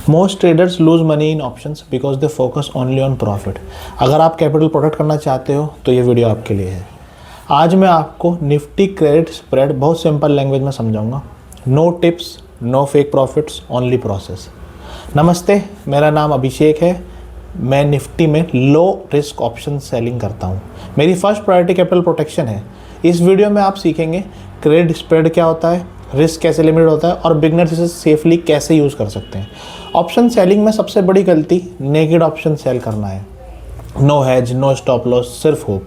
Most traders lose money in options because they focus only on profit. अगर आप capital protect करना चाहते हो तो ये वीडियो आपके लिए है। आज मैं आपको निफ्टी क्रेडिट स्प्रेड बहुत सिंपल लैंग्वेज में समझाऊंगा। No tips, no fake profits, only process. नमस्ते, मेरा नाम अभिषेक है। मैं निफ्टी में लो रिस्क ऑप्शन सेलिंग करता हूँ। मेरी फर्स्ट प्रायोरिटी कैपिटल प्रोटेक्शन है। इस वीडियो में आप सीखेंगे क्रेडिट स्प्रेड क्या होता है, रिस्क कैसे लिमिट होता है और बिगनर्स इसे सेफली कैसे यूज़ कर सकते हैं। ऑप्शन सेलिंग में सबसे बड़ी गलती नेकेड ऑप्शन सेल करना है। No hedge, no stop loss, सिर्फ होप।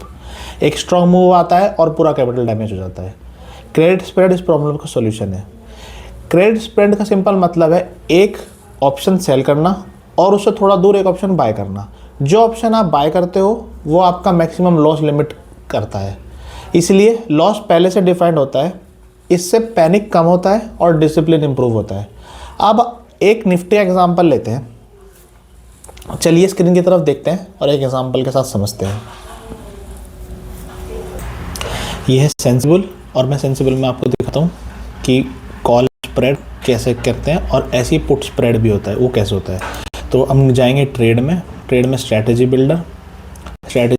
एक स्ट्रॉन्ग मूव आता है और पूरा कैपिटल डैमेज हो जाता है। क्रेडिट स्प्रेड इस प्रॉब्लम का सॉल्यूशन है। क्रेडिट स्प्रेड का सिंपल मतलब है एक ऑप्शन सेल करना और उससे थोड़ा दूर एक ऑप्शन बाय करना। जो ऑप्शन आप बाय करते हो वो आपका मैक्सिमम लॉस लिमिट करता है, इसलिए लॉस पहले से डिफाइंड होता है। इससे पैनिक कम होता है और डिसिप्लिन इंप्रूव होता है। अब एक निफ्टी एग्जांपल लेते हैं। चलिए स्क्रीन की तरफ देखते हैं और एक एग्जांपल के साथ समझते हैं। यह है सेंसिबल और मैं सेंसिबल में आपको दिखाता हूँ कि कॉल स्प्रेड कैसे करते हैं और ऐसी पुट स्प्रेड भी होता है, वो कैसे होता है। तो हम जाएंगे ट्रेड में स्ट्रैटेजी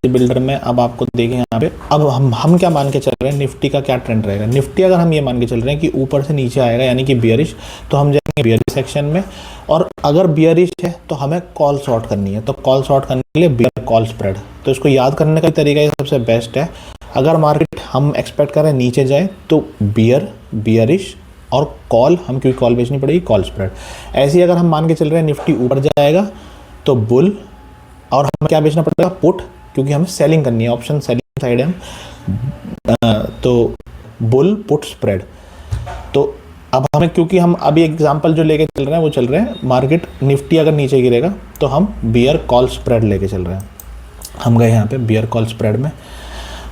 बिल्डर में अब आपको देखें यहाँ पे। अब हम क्या मान के चल रहे हैं, निफ्टी का क्या ट्रेंड रहेगा। निफ्टी अगर हम ये मान के चल रहे हैं कि ऊपर से नीचे आएगा यानी कि बियरिश, तो हम जाएंगे बियरिश सेक्शन में। और अगर बियरिश है तो हमें कॉल शॉर्ट करनी है। तो कॉल शॉर्ट करने के लिए बियर कॉल स्प्रेड, तो इसको याद करने का तरीका ये सबसे बेस्ट है। अगर मार्केट हम एक्सपेक्ट करें नीचे जाए तो बियरिश और कॉल, हम क्योंकि कॉल बेचनी पड़ेगी, कॉल स्प्रेड। ऐसे ही अगर हम मान के चल रहे हैं निफ्टी ऊपर जाएगा तो बुल, और हमें क्या बेचना पड़ेगा, पुट, क्योंकि हमें सेलिंग करनी है, ऑप्शन सेलिंग साइड है हम। तो बुल पुट स्प्रेड। तो अब हमें, क्योंकि हम अभी एग्जांपल जो लेके चल रहे हैं वो चल रहे हैं मार्केट निफ्टी अगर नीचे गिरेगा तो हम बियर कॉल स्प्रेड लेके चल रहे हैं। हम गए यहाँ पे बियर कॉल स्प्रेड में,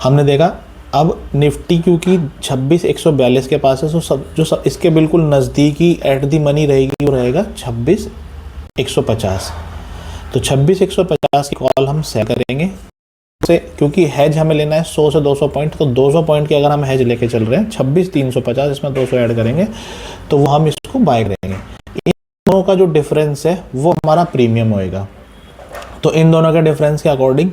हमने देखा अब निफ्टी क्योंकि 26,142 के पास है, तो इसके बिल्कुल नज़दीकी एट दी मनी रहेगी, वो रहेगा 26,150। तो 26,150 की कॉल हम सेल करेंगे से, क्योंकि हैज हमें लेना है 100 से 200 पॉइंट। तो 200 पॉइंट के अगर हम हैज लेके चल रहे हैं 26,350, इसमें 200 ऐड करेंगे तो वो हम इसको बाय करेंगे। इन दोनों का जो डिफरेंस है वो हमारा प्रीमियम होएगा। तो इन दोनों के डिफरेंस के अकॉर्डिंग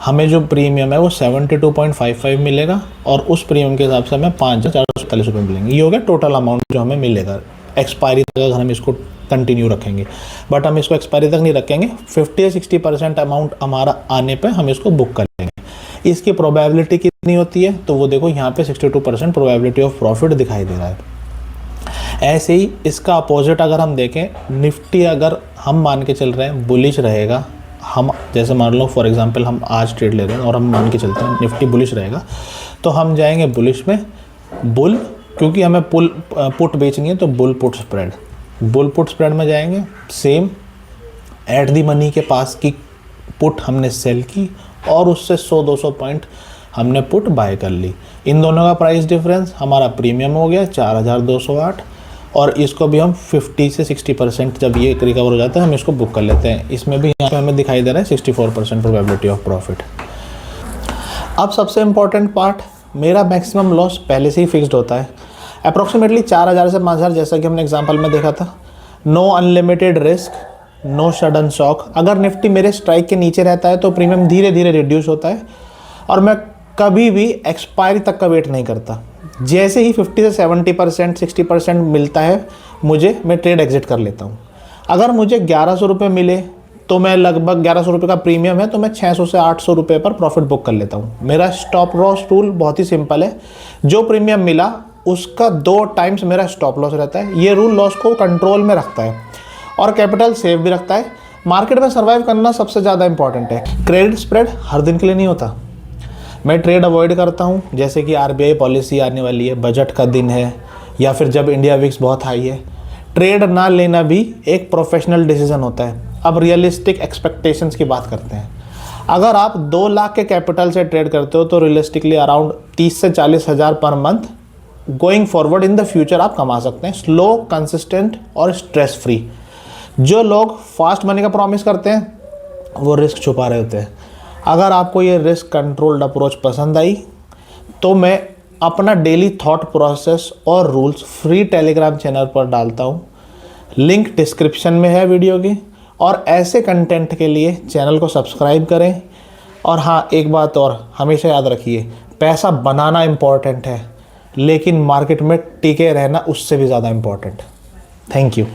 हमें जो प्रीमियम है वो 72.55 मिलेगा और उस प्रीमियम के हिसाब से हमें 5,447 रुपये मिलेंगे। ये हो गया टोटल अमाउंट जो हमें मिलेगा एक्सपायरी तक अगर हम इसको कंटिन्यू रखेंगे। बट हम इसको एक्सपायरी तक नहीं रखेंगे, 50 या 60% अमाउंट हमारा आने पे हम इसको बुक कर लेंगे। इसकी प्रोबेबिलिटी कितनी होती है, तो वो देखो यहाँ पे 62% प्रोबेबिलिटी ऑफ प्रॉफिट दिखाई दे रहा है। ऐसे ही इसका अपोजिट अगर हम देखें, निफ्टी अगर हम मान के चल रहे हैं बुलिश रहेगा, हम जैसे मान लो फॉर एग्जांपल हम आज ट्रेड ले रहे हैं और हम मान के चलते हैं निफ्टी बुलिश रहेगा, तो हम जाएंगे बुलिश में बुल, क्योंकि हमें पुट बेचनी है तो बुल पुट स्प्रेड में जाएंगे। सेम एट दी मनी के पास की पुट हमने सेल की और उससे 100-200 पॉइंट हमने पुट बाय कर ली। इन दोनों का प्राइस डिफरेंस हमारा प्रीमियम हो गया 4,208 और इसको भी हम 50 से 60% जब ये रिकवर हो जाता है हम इसको बुक कर लेते हैं। इसमें भी यहाँ पे हमें दिखाई दे रहा है 64% प्रोबेबिलिटी ऑफ प्रॉफिट। अब सबसे इम्पॉर्टेंट पार्ट, मेरा मैक्सिमम लॉस पहले से ही फिक्स्ड होता है अप्रॉक्सीमेटली 4,000 से 5,000, जैसा कि हमने एग्जांपल में देखा था। No unlimited risk, no sudden shock. अगर निफ्टी मेरे स्ट्राइक के नीचे रहता है तो प्रीमियम धीरे धीरे रिड्यूस होता है और मैं कभी भी एक्सपायरी तक का वेट नहीं करता। जैसे ही 50 से 70% 60% मिलता है मुझे, मैं ट्रेड एग्जिट कर लेता हूँ। अगर मुझे 1,100 रुपये मिले तो मैं लगभग 1,100 रुपये का प्रीमियम है तो मैं 600 से 800 रुपये पर प्रॉफिट बुक कर लेता हूँ। मेरा स्टॉप लॉस रूल बहुत ही सिंपल है, जो प्रीमियम मिला उसका 2 टाइम्स मेरा स्टॉप लॉस रहता है। ये रूल लॉस को कंट्रोल में रखता है और कैपिटल सेव भी रखता है। मार्केट में सर्वाइव करना सबसे ज़्यादा इंपॉर्टेंट है। क्रेडिट स्प्रेड हर दिन के लिए नहीं होता। मैं ट्रेड अवॉइड करता हूँ, जैसे कि आरबीआई पॉलिसी आने वाली है, बजट का दिन है, या फिर जब इंडिया विक्स बहुत हाई है। ट्रेड ना लेना भी एक प्रोफेशनल डिसीजन होता है। अब रियलिस्टिक एक्सपेक्टेशंस की बात करते हैं। अगर आप 2 लाख के कैपिटल से ट्रेड करते हो तो रियलिस्टिकली अराउंड 30 से 40 हज़ार per month going forward in the future आप कमा सकते हैं, स्लो, कंसिस्टेंट और स्ट्रेस फ्री। जो लोग फास्ट मनी का प्रॉमिस करते हैं वो रिस्क छुपा रहे होते हैं। अगर आपको ये रिस्क कंट्रोल्ड अप्रोच पसंद आई तो मैं अपना डेली थॉट प्रोसेस और रूल्स फ्री टेलीग्राम चैनल पर डालता हूँ। लिंक डिस्क्रिप्शन में है वीडियो की। और ऐसे कंटेंट के लिए चैनल को सब्सक्राइब करें। और हाँ, एक बात और हमेशा याद रखिए, पैसा बनाना इम्पॉर्टेंट है, लेकिन मार्केट में टिके रहना उससे भी ज़्यादा इम्पॉर्टेंट। Thank you.